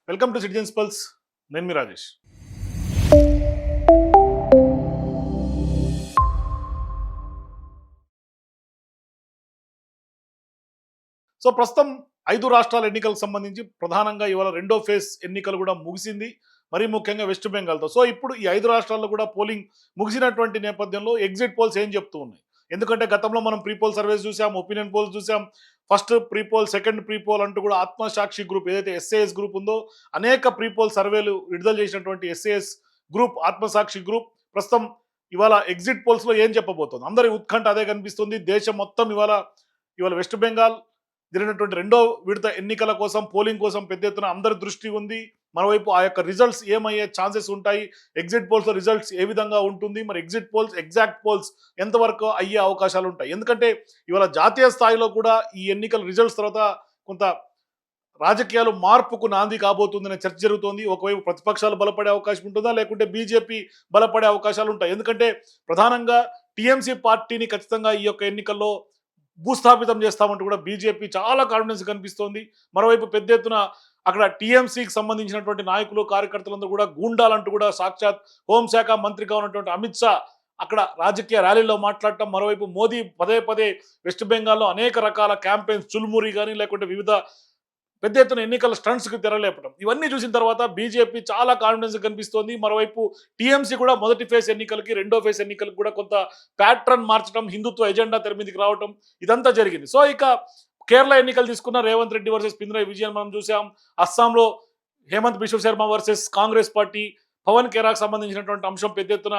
Welcome to citizens pulse. నేను మీ Rajesh. So ప్రస్తుతం 5 రాష్ట్రాల ఎన్నికలకు సంబంధించి ప్రధానంగా ఇవాళ రెండో ఫేజ్ ఎన్నికలు కూడా ముగిసింది. మరీ ముఖ్యంగా వెస్ట్ బెంగాల్‌తో. సో ఇప్పుడు ఈ 5 రాష్ట్రాల్లో కూడా పోలింగ్ ముగిసినటువంటి నేపథ్యంలో ఎగ్జిట్ పోల్స్ ఏం చెప్తూ ఉన్నాయి? ఎందుకంటే గతంలో మనం ప్రీ పోల్ సర్వేస్ చూసాం, ఒపీనియన్ పోల్స్ చూసాం. First pre poll, second pre poll అంటూ కూడా ఆత్మసాక్షి గ్రూప్ ఏదైతే ఎస్ఏఎస్ గ్రూప్ ఉందో అనేక ప్రీ పోల్ సర్వేలు విడుదల చేసినటువంటి ఎస్ఏఎస్ గ్రూప్, ఆత్మసాక్షి గ్రూప్ ప్రస్తుతం ఇవాళ ఎగ్జిట్ పోల్స్‌లో ఏం చెప్పబోతోంది? అందరి ఉత్కంఠ అదే కనిపిస్తుంది. దేశం మొత్తం ఇవాళ వెస్ట్ బెంగాల్ జరిగినటువంటి రెండో విడత ఎన్నికల కోసం, పోలింగ్ కోసం పెద్ద ఎత్తున అందరి దృష్టి ఉంది. మరోవైపు ఆ యొక్క రిజల్ట్స్ ఏమయ్యే ఛాన్సెస్ ఉంటాయి? ఎగ్జిట్ పోల్స్‌లో రిజల్ట్స్ ఏ విధంగా ఉంటుంది? మరి ఎగ్జిట్ పోల్స్, ఎగ్జాక్ట్ పోల్స్ ఎంతవరకు అయ్యే అవకాశాలు ఉంటాయి? ఎందుకంటే ఇవాళ జాతీయ స్థాయిలో కూడా ఈ ఎన్నికల రిజల్ట్స్ తర్వాత కొంత రాజకీయాలు మార్పుకు నాంది కాబోతుందనే చర్చ జరుగుతోంది. ఒకవైపు ప్రతిపక్షాలు బలపడే అవకాశం ఉంటుందా? లేకుంటే బీజేపీ బలపడే అవకాశాలు ఉంటాయి. ఎందుకంటే ప్రధానంగా టీఎంసీ పార్టీని ఖచ్చితంగా ఈ యొక్క ఎన్నికల్లో భూస్థాపితం చేస్తామంటూ కూడా బీజేపీ చాలా కాన్ఫిడెన్స్ కనిపిస్తోంది. మరోవైపు పెద్ద ఎత్తున అక్కడ టీఎంసీకి సంబంధించినటువంటి నాయకులు, కార్యకర్తలందరూ కూడా గూండాలంటూ కూడా సాక్షాత్ హోంశాఖ మంత్రిగా ఉన్నటువంటి అమిత్ షా అక్కడ రాజకీయ ర్యాలీలో మాట్లాడటం. మరోవైపు మోదీ పదే పదే వెస్ట్ బెంగాల్లో అనేక రకాల క్యాంపెయిన్స్, చుల్మురి కానీ లేకుంటే వివిధ పెద్ద ఎత్తున ఎన్నికల స్టంట్స్కి తెరలేపడం, ఇవన్నీ చూసిన తర్వాత బీజేపీ చాలా కాన్ఫిడెన్స్ కనిపిస్తోంది. మరోవైపు టీఎంసీ కూడా మొదటి ఫేజ్ ఎన్నికలకి, రెండో ఫేజ్ ఎన్నికలకు కూడా కొంత ప్యాట్రన్ మార్చడం, హిందుత్వ ఎజెండా తెర మీదకి రావడం ఇదంతా జరిగింది. సో ఇక కేరళ ఎన్నికలు తీసుకున్న రేవంత్ రెడ్డి వర్సెస్ పినరయ్ విజయన్ మనం చూసాం. అస్సాంలో హేమంత్ బిశ్వ శర్మ వర్సెస్ కాంగ్రెస్ పార్టీ, పవన్ కేరాకు సంబంధించినటువంటి అంశం పెద్ద ఎత్తున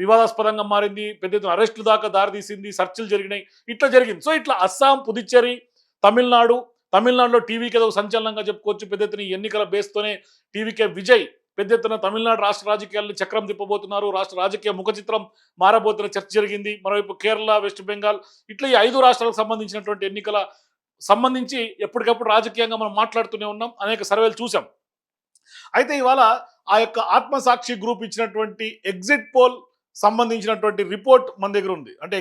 వివాదాస్పదంగా మారింది. పెద్ద ఎత్తున అరెస్టులు దాకా దారితీసింది, చర్చలు జరిగినాయి, ఇట్లా జరిగింది. సో ఇట్లా అస్సాం, పుదుచ్చేరి, తమిళనాడులో టీవీకి ఏదో సంచలనంగా చెప్పుకోవచ్చు. పెద్ద ఎత్తున ఈ ఎన్నికల బేస్తోనే టీవీకే విజయ్ పెద్ద ఎత్తున తమిళనాడు రాష్ట్ర రాజకీయాలను చక్రం తిప్పబోతున్నారు. రాష్ట్ర రాజకీయ ముఖ చిత్రం మారబోతున్న చర్చ జరిగింది. మరోవైపు కేరళ, వెస్ట్ బెంగాల్ ఇట్లా ఈ 5 రాష్ట్రాలకు సంబంధించినటువంటి ఎన్నికల సంబంధించి ఎప్పటికప్పుడు రాజకీయంగా మనం మాట్లాడుతూనే ఉన్నాం. అనేక సర్వేలు చూసాం. అయితే ఇవాళ ఆ యొక్క ఆత్మసాక్షి గ్రూప్ ఇచ్చినటువంటి ఎగ్జిట్ పోల్ సంబంధించినటువంటి రిపోర్ట్ మన దగ్గర ఉంది. అంటే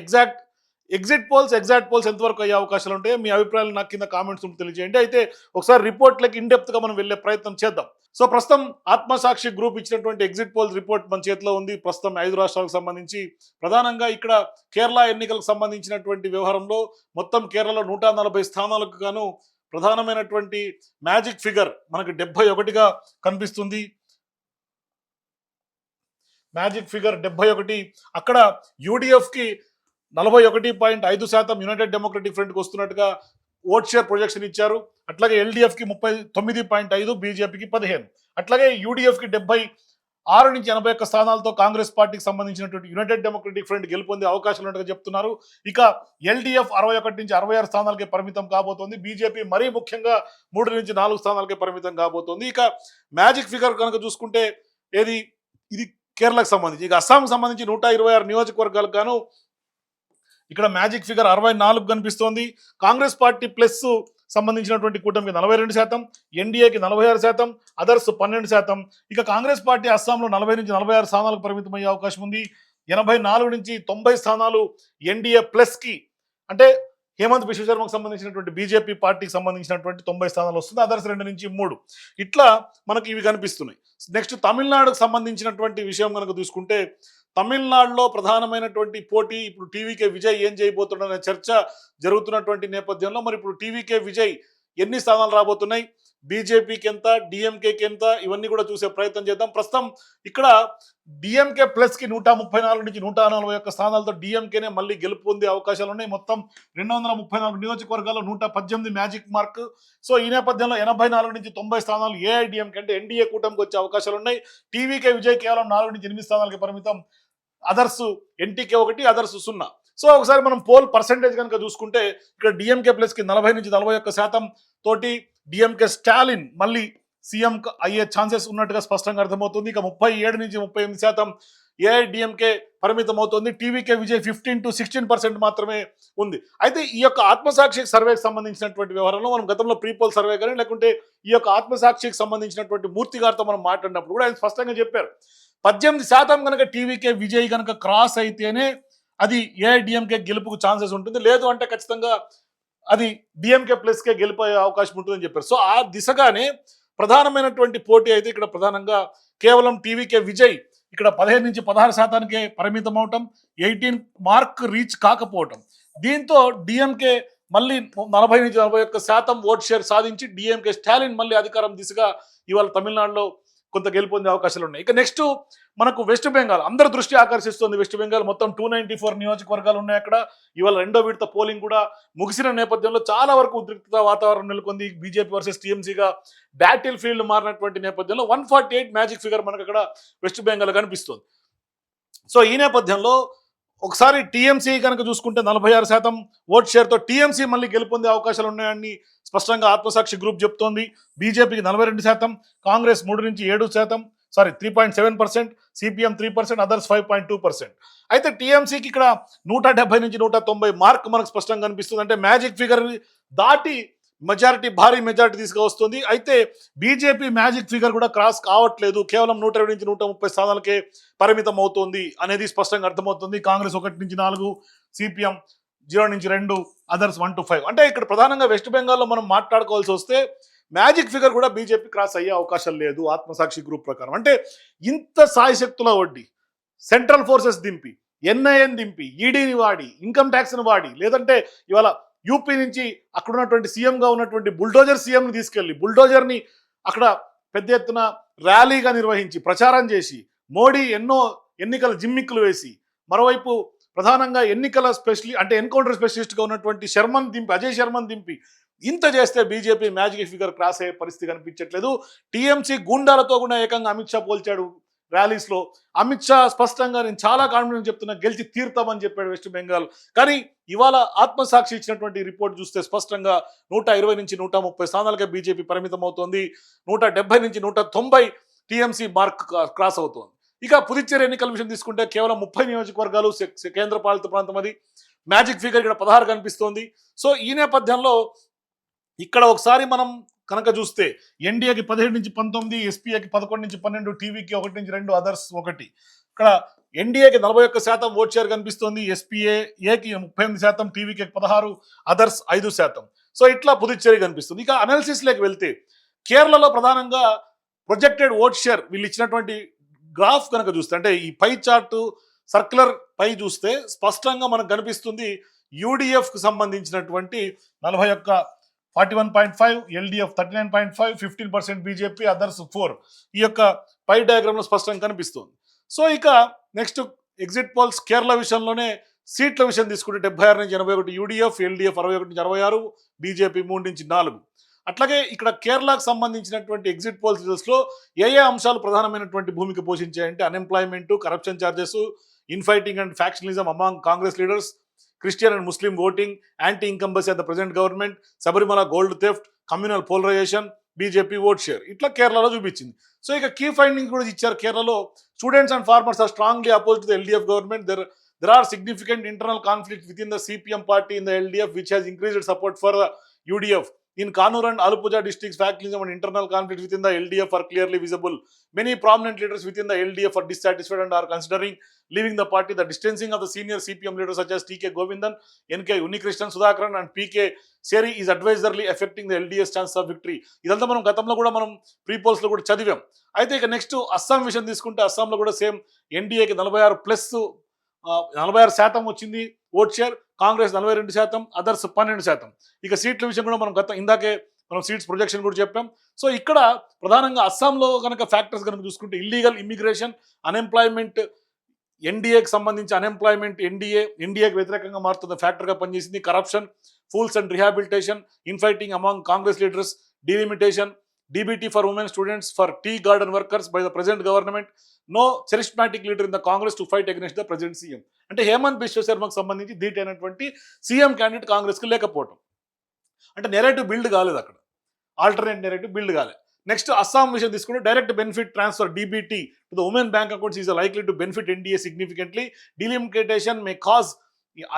ఎగ్జిట్ పోల్స్, ఎగ్జాక్ట్ పోల్స్ ఎంతవరకు అయ్యే అవకాశాలు ఉంటాయో మీ అభిప్రాయాలు నాకు కింద కామెంట్స్ తెలియజేయండి. అయితే ఒకసారి రిపోర్ట్లకి ఇన్డెప్త్గా మనం వెళ్ళే ప్రయత్నం చేద్దాం. సో ప్రస్తుతం ఆత్మసాక్షి గ్రూప్ ఇచ్చినటువంటి ఎగ్జిట్ పోల్స్ రిపోర్ట్ మన చేతిలో ఉంది. ప్రస్తుతం 5 రాష్ట్రాలకు సంబంధించి ప్రధానంగా ఇక్కడ కేరళ ఎన్నికలకు సంబంధించినటువంటి వ్యవహారంలో మొత్తం కేరళలో 140 స్థానాలకు గాను ప్రధానమైనటువంటి మ్యాజిక్ ఫిగర్ మనకి 71గా కనిపిస్తుంది. Magic figure 71. అక్కడ యూడిఎఫ్కి 41.5%, యునైటెడ్ డెమోక్రటిక్ ఫ్రంట్కి వస్తున్నట్టుగా ఓట్ షేర్ ప్రొజెక్షన్ ఇచ్చారు. అట్లాగే ఎల్డీఎఫ్కి 39.5, బీజేపీకి 15. అట్లాగే యూడీఎఫ్కి 76 నుంచి 81 స్థానాలతో కాంగ్రెస్ పార్టీకి సంబంధించినటువంటి యునైటెడ్ డెమోక్రటిక్ ఫ్రంట్ గెలుపొందే అవకాశాలు ఉన్నట్టుగా చెప్తున్నారు. ఇక ఎల్డీఎఫ్ 61 నుంచి 66 స్థానాలకే పరిమితం కాబోతోంది. బీజేపీ మరీ ముఖ్యంగా 3 నుంచి 4 స్థానాలకే పరిమితం కాబోతోంది. ఇక మ్యాజిక్ ఫిగర్ కనుక చూసుకుంటే ఇది కేరళకు సంబంధించి. ఇక అస్సాంకి సంబంధించి 126 నియోజకవర్గాలకు గాను ఇక్కడ మ్యాజిక్ ఫిగర్ 64 కనిపిస్తోంది. కాంగ్రెస్ పార్టీ ప్లస్ సంబంధించినటువంటి కూటమికి 42%, ఎన్డీఏకి 46%, అదర్స్ 12%. ఇక కాంగ్రెస్ పార్టీ అస్సాంలో 40 నుంచి 46 స్థానాలకు పరిమితం అయ్యే అవకాశం ఉంది. 84 నుంచి 90 స్థానాలు ఎన్డీఏ ప్లస్కి, అంటే హేమంత్ బిశ్వ శర్మకు సంబంధించినటువంటి బీజేపీ పార్టీకి సంబంధించినటువంటి 90 స్థానాలు వస్తుంది. అదర్స్ 2 నుంచి 3 ఇట్లా మనకి ఇవి కనిపిస్తున్నాయి. నెక్స్ట్ తమిళనాడుకు సంబంధించినటువంటి విషయం కనుక చూసుకుంటే తమిళనాడులో ప్రధానమైనటువంటి పోటీ ఇప్పుడు టీవీకే విజయ్ ఏం చేయబోతున్నాడనే చర్చ జరుగుతున్నటువంటి నేపథ్యంలో మరి ఇప్పుడు టీవీకే విజయ్ ఎన్ని స్థానాలు రాబోతున్నాయి, బీజేపీకి ఎంత, డిఎంకేకి ఎంత, ఇవన్నీ కూడా చూసే ప్రయత్నం చేద్దాం. ప్రస్తుతం ఇక్కడ డిఎంకే ప్లస్కి 134 నుంచి 141 స్థానాలతో డిఎంకేనే మళ్ళీ గెలుపు పొందే అవకాశాలు ఉన్నాయి. మొత్తం 234 నియోజకవర్గాల్లో 118 మ్యాజిక్ మార్క్. సో ఈ నేపథ్యంలో 84 నుంచి 90 స్థానాలు ఏఐడిఎంకే అంటే ఎన్డీఏ కూటమికి వచ్చే అవకాశాలు ఉన్నాయి. టీవీకే విజయ్ కేవలం 4 నుంచి 8 స్థానాలకి పరిమితం. Others ఎన్టీకే 1, others 0. సో ఒకసారి మనం పోల్ పర్సెంటేజ్ కనుక చూసుకుంటే ఇక్కడ డిఎంకే ప్లస్కి 40 నుంచి 41% తోటి డిఎంకే స్టాలిన్ మళ్ళీ సీఎం అయ్యే ఛాన్సెస్ ఉన్నట్టుగా స్పష్టంగా అర్థమవుతుంది. ఇక 37 నుంచి 38% ఏఐడిఎంకే పరిమితం అవుతుంది. టీవీకే విజయ్ 15 to 16% మాత్రమే ఉంది. అయితే ఈ యొక్క ఆత్మసాక్షి సర్వేకి సంబంధించినటువంటి వ్యవహారంలో మనం గతంలో ప్రీపోల్ సర్వే కానీ లేకుంటే ఈ యొక్క ఆత్మసాక్షికి సంబంధించినటువంటి మూర్తి గారితో మనం మాట్లాడినప్పుడు కూడా ఆయన స్పష్టంగా చెప్పారు 18% కనుక టీవీకే విజయ్ కనుక క్రాస్ అయితేనే అది ఏఐడిఎంకే గెలుపుకు ఛాన్సెస్ ఉంటుంది, లేదు అంటే ఖచ్చితంగా అది డిఎంకే ప్లస్కే గెలిపోయే అవకాశం ఉంటుందని చెప్పారు. సో ఆ దిశగానే ప్రధానమైనటువంటి పోటీ అయితే ఇక్కడ ప్రధానంగా కేవలం టీవీకే విజయ్ ఇక్కడ 15 నుంచి 16% పరిమితం అవటం, 18 మార్క్ రీచ్ కాకపోవటం. దీంతో డిఎంకే మళ్ళీ 40 నుంచి 41% ఓట్ షేర్ సాధించి డిఎంకే స్టాలిన్ మళ్ళీ అధికారం దిశగా ఇవాళ తమిళనాడులో కొంత గెలుపొందే అవకాశాలు ఉన్నాయి. ఇక నెక్స్ట్ మనకు వెస్ట్ బెంగాల్ అందరి దృష్టి ఆకర్షిస్తుంది. వెస్ట్ బెంగాల్ మొత్తం 294 నియోజకవర్గాలు ఉన్నాయి అక్కడ. ఇవాళ రెండో విడత పోలింగ్ కూడా ముగిసిన నేపథ్యంలో చాలా వరకు ఉద్రిక్తత వాతావరణం నెలకొంది. బీజేపీ వర్సెస్ టీఎంసీగా బ్యాటిల్ ఫీల్డ్ మారినటువంటి నేపథ్యంలో 148 మ్యాజిక్ ఫిగర్ మనకు అక్కడ వెస్ట్ బెంగాల్ కనిపిస్తుంది. సో ఈ నేపథ్యంలో ఒకసారి టీఎంసీ కనుక చూసుకుంటే 46% ఓట్ షేర్తో టీఎంసీ మళ్ళీ గెలుపొందే అవకాశాలు ఉన్నాయని స్పష్టంగా ఆత్మసాక్షి గ్రూప్ చెప్తోంది. బీజేపీకి 42%, కాంగ్రెస్ 3 నుంచి 7%, 3.7%, సిపిఎం 3%, అదర్స్ 5.2%. అయితే టీఎంసీకి ఇక్కడ 170 నుంచి 190 మార్క్ మనకు స్పష్టంగా కనిపిస్తుంది. అంటే మ్యాజిక్ ఫిగర్ దాటి భారీ మెజారిటీ తీసుకువస్తుంది. అయితే బీజేపీ మ్యాజిక్ ఫిగర్ కూడా క్రాస్ కావట్లేదు, కేవలం 120 నుంచి 130 స్థానాలకే పరిమితం అవుతుంది అనేది స్పష్టంగా అర్థమవుతుంది. కాంగ్రెస్ 1 నుంచి 4, సిపిఎం 0 నుంచి 2, అదర్స్ 1 to 5. అంటే ఇక్కడ ప్రధానంగా వెస్ట్ బెంగాల్లో మనం మాట్లాడుకోవాల్సి వస్తే మ్యాజిక్ ఫిగర్ కూడా బీజేపీ క్రాస్ అయ్యే అవకాశం లేదు ఆత్మసాక్షి గ్రూప్ ప్రకారం. అంటే ఇంత సాయశక్తుల వడ్డీ సెంట్రల్ ఫోర్సెస్ దింపి, ఎన్ఐఎన్ దింపి, ఈడీని వాడి, ఇన్కమ్ ట్యాక్స్ని వాడి, లేదంటే ఇవాళ యూపీ నుంచి అక్కడ ఉన్నటువంటి సీఎంగా ఉన్నటువంటి బుల్డోజర్ సీఎంని తీసుకెళ్లి బుల్డోజర్ని అక్కడ పెద్ద ఎత్తున ర్యాలీగా నిర్వహించి ప్రచారం చేసి మోడీ ఎన్నో ఎన్నికల జిమ్మిక్కులు వేసి, మరోవైపు ప్రధానంగా ఎన్నికల ఎన్కౌంటర్ స్పెషలిస్ట్గా ఉన్నటువంటి అజయ్ శర్మన్ దింపి ఇంత చేస్తే బీజేపీ మ్యాజిక్ ఫిగర్ క్రాస్ అయ్యే పరిస్థితి కనిపించట్లేదు. టీఎంసీ గూండాలతో కూడా ఏకంగా అమిత్ షా పోల్చాడు ర్యాలీస్లో. అమిత్ షా స్పష్టంగా నేను చాలా కాన్ఫిడెన్స్ చెప్తున్నా, గెలిచి తీరుతామని చెప్పాడు వెస్ట్ బెంగాల్. కానీ ఇవాళ ఆత్మసాక్షి ఇచ్చినటువంటి రిపోర్ట్ చూస్తే స్పష్టంగా 120 నుంచి 130 స్థానాలకే బీజేపీ పరిమితం అవుతోంది. 170 నుంచి 190 టీఎంసీ మార్క్ క్రాస్ అవుతోంది. ఇక పుదుచ్చేరి ఎన్నికల విషయం తీసుకుంటే కేవలం 30 నియోజకవర్గాలు కేంద్ర పాలిత ప్రాంతం, అది మ్యాజిక్ ఫిగర్ ఇక్కడ 16 కనిపిస్తోంది. సో ఈ నేపథ్యంలో ఇక్కడ ఒకసారి మనం కనుక చూస్తే ఎన్డీఏకి 17 నుంచి 19, ఎస్పీఏకి 11 నుంచి 12, టీవీకి 1 నుంచి 2, అదర్స్ 1. ఇక్కడ ఎన్డీఏకి 41% ఓట్ షేర్ కనిపిస్తోంది, ఎస్పీఏకి 38%, టీవీకి 16, అదర్స్ 5%. సో ఇట్లా పుదుచ్చేరి కనిపిస్తుంది. ఇక అనాలిసిస్లోకి వెళ్తే కేరళలో ప్రధానంగా ప్రొజెక్టెడ్ ఓట్ షేర్ వీళ్ళు ఇచ్చినటువంటి గ్రాఫ్ కనుక చూస్తే, అంటే ఈ పై చార్టు సర్క్యులర్ పై చూస్తే స్పష్టంగా మనకు కనిపిస్తుంది. యూడిఎఫ్కి సంబంధించినటువంటి 41.5, ఎల్డిఎఫ్ 39.5, 15% బీజేపీ, అదర్స్ 4. ఈ యొక్క పై డయాగ్రామ్లో స్పష్టంగా కనిపిస్తుంది. సో ఇక నెక్స్ట్ ఎగ్జిట్ పోల్స్ కేరళ విషయంలోనే సీట్ల విషయం తీసుకుంటే 76 నుంచి 81 యూడిఎఫ్, ఎల్డిఎఫ్ 61 నుంచి 66, బీజేపీ 3 నుంచి 4. అట్లాగే ఇక్కడ కేరళకు సంబంధించినటువంటి ఎగ్జిట్ పోల్స్ రిజల్ట్స్లో ఏ అంశాలు ప్రధానమైనటువంటి భూమిక పోషించాయంటే unemployment, corruption charges, infighting and factionalism among Congress leaders, Christian and Muslim voting, anti-incumbency of the present government, Sabarimala gold theft, communal polarization, BJP vote share ఇట్లా కేరళలో చూపించింది. సో ఇక కీ ఫైండింగ్ కూడా ఇచ్చారు. కేరళలో students and farmers are strongly oppose to the LDF government. There are significant internal conflict within the CPM party in the LDF which has increased support for the UDF. In Kannur and Alappuzha districts, factionalism and internal conflicts within the LDF are clearly visible. Many prominent leaders within the LDF are dissatisfied and are considering leaving the party. The distancing of the senior CPM leaders such as T.K. Govindan, N.K. Unnikrishnan Sudhakaran and P.K. Seri is advisedly affecting the LDS chances of victory. ఇదంతా మనం గతంలో కూడా మనం pre పోల్స్లో కూడా చదివాం. అయితే ఇక next Assam విషయం తీసుకుంటే అస్సాంలో కూడా సేమ్ ఎన్డీఏకి 46% వచ్చింది ఓట్ షేర్, కాంగ్రెస్ 42%, అదర్స్ 12%. ఇక సీట్ల విషయం కూడా మనం ఇందాకే మనం సీట్స్ ప్రొజెక్షన్ కూడా చెప్పాం. సో ఇక్కడ ప్రధానంగా అస్సాంలో కనుక ఫ్యాక్టర్స్ కనుక చూసుకుంటే ఇల్లీగల్ ఇమిగ్రేషన్, అన్ఎంప్లాయ్మెంట్, ఎన్డీఏకి సంబంధించి అన్ఎంప్లాయ్మెంట్ ఎన్డీఏకి వ్యతిరేకంగా మారుతున్న ఫ్యాక్టర్గా పనిచేసింది. Corruption, floods and rehabilitation, infighting among Congress leaders, delimitation, DBT for women students, for tea garden workers by the present government, no charismatic leader in the Congress to fight against the present CM. అంటే హేమంత్ బిశ్వ శర్మకు సంబంధించి ధీటైనటువంటి CM candidate కాంగ్రెస్కి లేకపోవడం, అంటే narrative build కాలేదు అక్కడ, alternate narrative build కాలేదు. Next Assam విషయం తీసుకుంటే direct benefit transfer DBT to the women bank accounts is likely to benefit NDA significantly. Delimitation may cause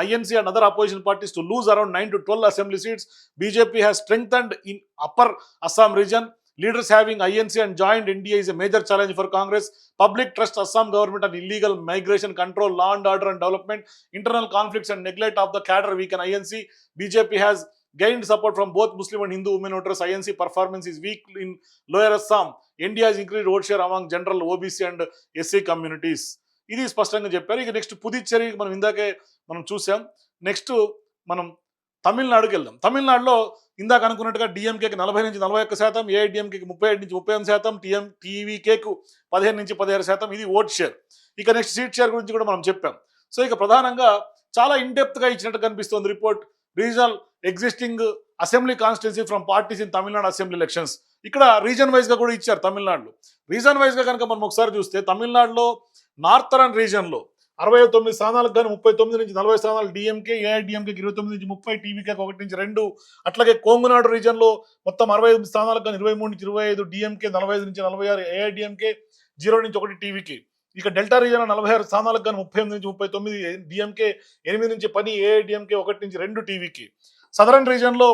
INC and other opposition parties to lose around 9 to 12 assembly seats. BJP has strengthened in upper Assam region. Leaders having INC and joined NDA is a major challenge for Congress. Public trust Assam government on illegal migration control, law and order and development, internal conflicts and neglect of the cadre weaken INC. BJP has gained support from both Muslim and Hindu women voters. INC performance is weak in lower Assam. India has increased vote share among general OBC and SC communities. ఇది స్పష్టంగా చెప్పారు. ఇక next Puducherry మనం ఇందాకే మనం చూసాం. Next మనం తమిళనాడుకి వెళ్దాం. తమిళనాడులో ఇందాక అనుకున్నట్టుగా డిఎంకేకి 40 నుంచి 41%, ఏఐడిఎంకేకి 37 నుంచి 38%, టీవీకేకు 15 నుంచి 16%. ఇది ఓట్ షేర్. ఇక నెక్స్ట్ సీట్ షేర్ గురించి కూడా మనం చెప్పాం. సో ఇక ప్రధానంగా చాలా ఇన్డెప్త్గా ఇచ్చినట్టు కనిపిస్తుంది report. Regional existing assembly constituency from parties in Tamil Nadu assembly elections. ఇక్కడ రీజన్ వైజ్గా కూడా ఇచ్చారు తమిళనాడులో. రీజన్ వైజ్గా కనుక మనం ఒకసారి చూస్తే తమిళనాడులో నార్థరన్ రీజన్లో 69 స్థానాలకు కానీ 39 నుంచి 40 స్థానాలు డిఎంకే, ఏఐడిఎంకేకి 29 నుంచి 30, టీవీకేకి 1 నుంచి 2. అట్లాగే కోంగునాడు రీజన్లో మొత్తం 68 స్థానాలకు కానీ 23 నుంచి 25, డిఎంకే 45 నుంచి 46, ఏఐడిఎంకే 0 నుంచి 1 టీవీకి. ఇక డెల్టా రీజన్ 46 స్థానాలకు కానీ 38 నుంచి 39, డిఎంకే 8 నుంచి 10, ఏఐడిఎంకే 1 నుంచి 2 టీవీకి. సదరన్ రీజన్లో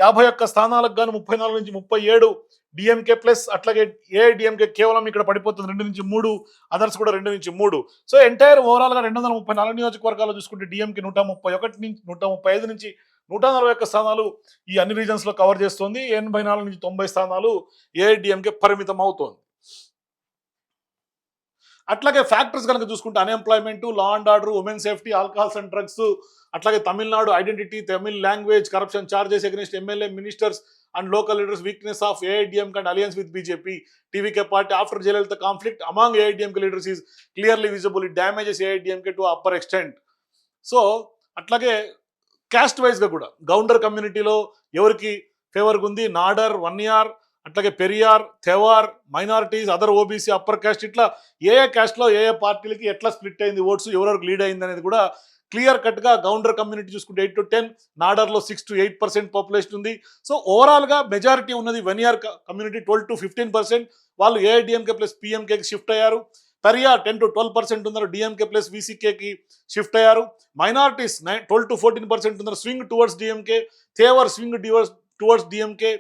51 స్థానాలకు గాను 34 నుంచి 37 డిఎంకే ప్లస్, అట్లాగే ఏఐడిఎంకే కేవలం ఇక్కడ పడిపోతుంది 2 నుంచి 3, అదర్స్ కూడా 2 నుంచి 3. సో ఎంటైర్ ఓవరాల్గా 234 నియోజకవర్గాల్లో చూసుకుంటే డిఎంకే 131 నుంచి 135 నుంచి 141 స్థానాలు ఈ అన్ని రీజన్స్లో కవర్ చేస్తుంది. 84 నుంచి 90 స్థానాలు ఏఐడిఎంకే పరిమితం అవుతోంది. అట్లాగే ఫ్యాక్టర్స్ కనుక చూసుకుంటే unemployment, law and order, women safety, alcohols and drugs, అట్లాగే Tamil Nadu identity, Tamil language, corruption charges against MLA, ministers and local leaders, weakness of AIADMK and alliance with BJP, TVK party after Jayalalithaa conflict among AIADMK leaders is clearly visible. It damages AIADMK to upper extent. So అట్లాగే caste వైజ్గా కూడా గౌండర్ కమ్యూనిటీలో ఎవరికి ఫేవర్గా ఉంది, నాడర్, వన్యార్, అట్లాగే Periyar, Thevar, minorities, other OBC, upper caste, ఇట్లా ఏ క్యాస్ట్లో ఏ పార్టీలకి ఎట్లా స్ప్లిట్ అయింది ఓట్స్, ఎవరెవరికి లీడ్ అయింది అనేది కూడా క్లియర్ కట్గా గౌండర్ కమ్యూనిటీ చూసుకుంటే 8 to 10, నాడర్లో 6 to 8% పాపులేషన్ ఉంది. సో ఓవరాల్గా మెజారిటీ ఉన్నది వన్యార్ కమ్యూనిటీ 12 to 15%. వాళ్ళు ఏఐడిఎంకే ప్లస్ పిఎంకేకి షిఫ్ట్ అయ్యారు. పెరియార్ 10 to 12% ఉన్నారు, డిఎంకే ప్లస్ వీసీకేకి షిఫ్ట్ అయ్యారు. మైనారిటీస్ 12 to 14% ఉన్నారు, swing towards DMK. Thevar swing towards DMK.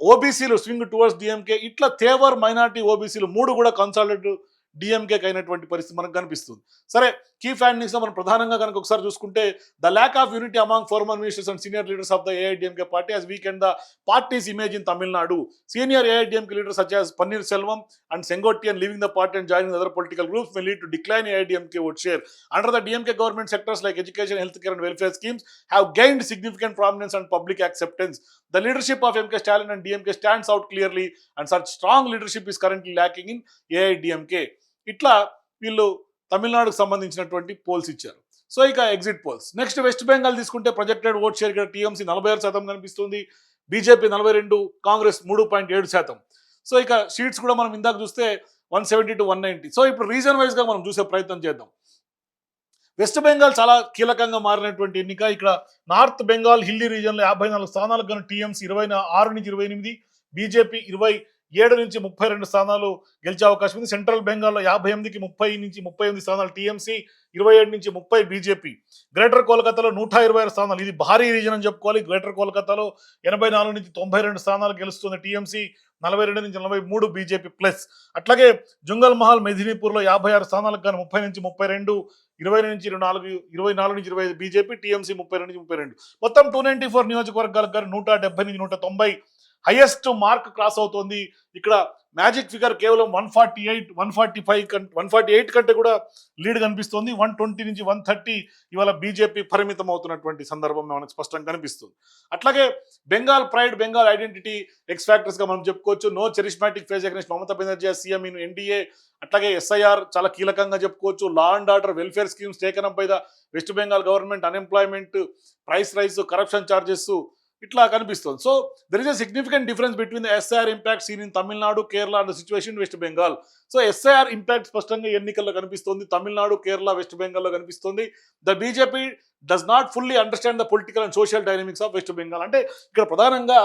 ఓబీసీలు స్వింగ్ టువర్డ్స్ డిఎంకే. ఇట్లా తేవర్, మైనారిటీ, ఓబీసీలు 3 కూడా కన్సాలిడేట్ డిఎంకేకి అయినటువంటి పరిస్థితి మనకు కనిపిస్తుంది. సరే, కీ ఫైండింగ్స్లో మనం ప్రధానంగా కనుక ఒకసారి చూసుకుంటే the lack of unity among former ministers and senior leaders of the AIADMK party has weakened the party's image in Tamil Nadu. Senior AIDMK leaders such as Pannir Selvam and Sengotian leaving the party and joining other political groups may lead to decline in AIDMK vote share. Under the DMK government, sectors like education, healthcare and welfare schemes have gained significant prominence and public acceptance. The leadership of MK Stalin and DMK stands out clearly, and such strong leadership is currently lacking in AIDMK. ఇట్లా వీళ్ళు తమిళనాడుకు సంబంధించినటువంటి poles ఇచ్చారు. So ఇక exit polls. Next west Bengal తీసుకుంటే projected vote share ఇక్కడ TMC 46% కనిపిస్తుంది, BJP 42, Congress 3.7%. So ఇక సీట్స్ కూడా మనం ఇందాక చూస్తే 170 to 190. సో ఇప్పుడు రీజన్ వైజ్గా మనం చూసే ప్రయత్నం చేద్దాం. వెస్ట్ బెంగాల్ చాలా కీలకంగా మారినటువంటి ఎన్నిక. ఇక్కడ నార్త్ బెంగాల్ హిల్లీ రీజన్లో 54 స్థానాలకు గాను టీఎంసీ 26 నుంచి 28, బీజేపీ 27 నుంచి 32 స్థానాలు గెలిచే అవకాశం ఉంది. సెంట్రల్ బెంగాల్లో 58కి 30 నుంచి 38 స్థానాలు టీఎంసీ, 27 నుంచి 30 బీజేపీ. గ్రేటర్ కోల్కతాలో 126 స్థానాలు, ఇది భారీ రీజన్ అని చెప్పుకోవాలి. గ్రేటర్ కోల్కతాలో 84 నుంచి 92 స్థానాలు గెలుస్తుంది టీఎంసీ, 42 నుంచి 43 బీజేపీ ప్లస్. అట్లాగే జుంగల్ మహల్, మెదినీపూర్లో 56 స్థానాలకు కానీ 30 నుంచి 32, 20 నుంచి 24 నుంచి 25 బీజేపీ, టీఎంసీ 32 నుంచి 32. మొత్తం 294 నియోజకవర్గాలకు కానీ 170 నుంచి 190 హైయెస్ట్ మార్క్ క్రాస్ అవుతోంది. ఇక్కడ మ్యాజిక్ ఫిగర్ కేవలం 148 కంటే కూడా లీడ్ కనిపిస్తుంది. 120 నుంచి 130 ఇవాళ బీజేపీ పరిమితం అవుతున్నటువంటి సందర్భం మనకు స్పష్టంగా కనిపిస్తుంది. అట్లాగే Bengal pride, Bengal identity x ఫ్యాక్టర్స్గా మనం చెప్పుకోవచ్చు. No charismatic face against Mamata Banerjee CM in NDA. అట్లాగే ఎస్ఐఆర్ చాలా కీలకంగా చెప్పుకోవచ్చు. Law and order, welfare schemes taken up by the West Bengal government, unemployment, price rise, corruption charges, ఇట్లా కనిపిస్తుంది. So there is a significant difference between the SIR impact seen in Tamil Nadu, Kerala and the situation in West Bengal. So SIR impact స్పష్టంగా ఎన్నికల్లో కనిపిస్తుంది. Tamil Nadu, Kerala, west బెంగాల్లో కనిపిస్తుంది. The BJP does not fully understand the political and social dynamics of west Bengal. అంటే ఇక్కడ ప్రధానంగా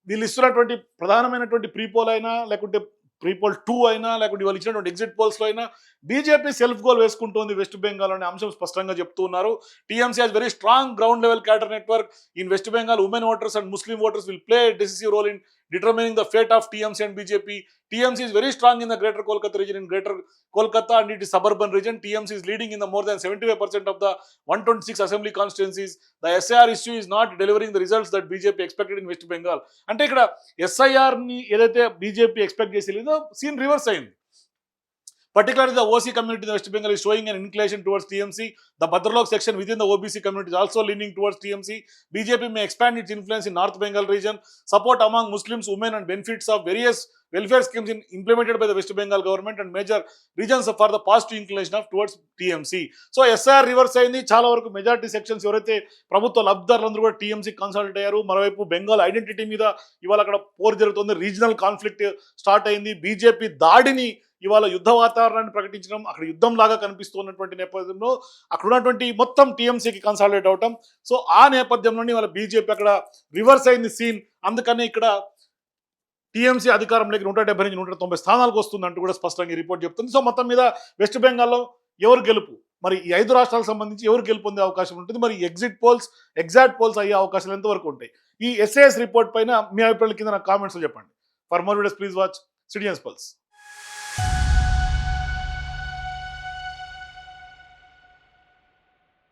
వీళ్ళు ఇస్తున్నటువంటి ప్రధానమైనటువంటి ప్రీపోల్ అయినా, లేకుంటే ప్రీపోల్ 2 అయినా, లేకుంటే వాళ్ళు ఇచ్చినటువంటి ఎగ్జిట్ పోల్స్లో అయినా బీజేపీ సెల్ఫ్ గోల్ వేసుకుంటోంది వెస్ట్ బెంగాల్ అనే అంశం స్పష్టంగా చెప్తూ ఉన్నారు. TMC has very strong ground level cadre network in West Bengal. Women voters and Muslim voters will play decisive role in determining the fate of TMC and BJP. TMC is very strong in the Greater Kolkata region, in Greater Kolkata and it is suburban region. TMC is leading in the more than 75% of the 126 assembly constituencies. The SIR issue is not delivering the results that BJP expected in West Bengal. అంటే ఇక్కడ SIR ని ఏదైతే BJP expect చేసి లేదో scene reverse అయింది. Particularly, the OC community in the West Bengal is showing an inclination towards TMC. The Bhadralok section within the OBC community is also leaning towards TMC. BJP may expand its influence in North Bengal region, support among Muslims, women and benefits of various welfare schemes implemented by the West Bengal government and major regions for the positive inclination of towards TMC. So, SR reverse అయింది. చాలా వరకు majority sections ఎవరైతే ప్రభుత్వ లబ్ధిదారులందరూ కూడా TMC consult అయ్యారు. మరోవైపు Bengal identity మీద ఇవాళ అక్కడ పోరు జరుగుతుంది. రీజనల్ కాన్ఫ్లిక్ట్ స్టార్ట్ అయింది. బీజేపీ దాడిని ఇవాళ యుద్ధ వాతావరణాన్ని ప్రకటించడం, అక్కడ యుద్ధం లాగా కనిపిస్తున్నటువంటి నేపథ్యంలో అక్కడ ఉన్నటువంటి మొత్తం టీఎంసీకి కన్సాలిడేట్ అవటం. సో ఆ నేపథ్యంలోనే ఇవాళ బీజేపీ అక్కడ రివర్స్ అయింది సీన్. అందుకని ఇక్కడ టీఎంసీ అధికారంలోకి 170 నుంచి 190 స్థానాలకు వస్తుందంటూ కూడా స్పష్టంగా రిపోర్ట్ చెప్తుంది. సో మొత్తం మీద వెస్ట్ బెంగాల్లో ఎవరు గెలుపు, మరి ఈ 5 రాష్ట్రాలకు సంబంధించి ఎవరు గెలుపొందే అవకాశం ఉంటుంది, మరి ఎగ్జాక్ట్ పోల్స్ అయ్యే అవకాశాలు ఎంతవరకు ఉంటాయి, ఈ ఎస్ఏఎస్ రిపోర్ట్ పైన మీ అభిప్రాయాల కింద నాకు కామెంట్స్ చెప్పండి. For more videos please watch citizens pulse.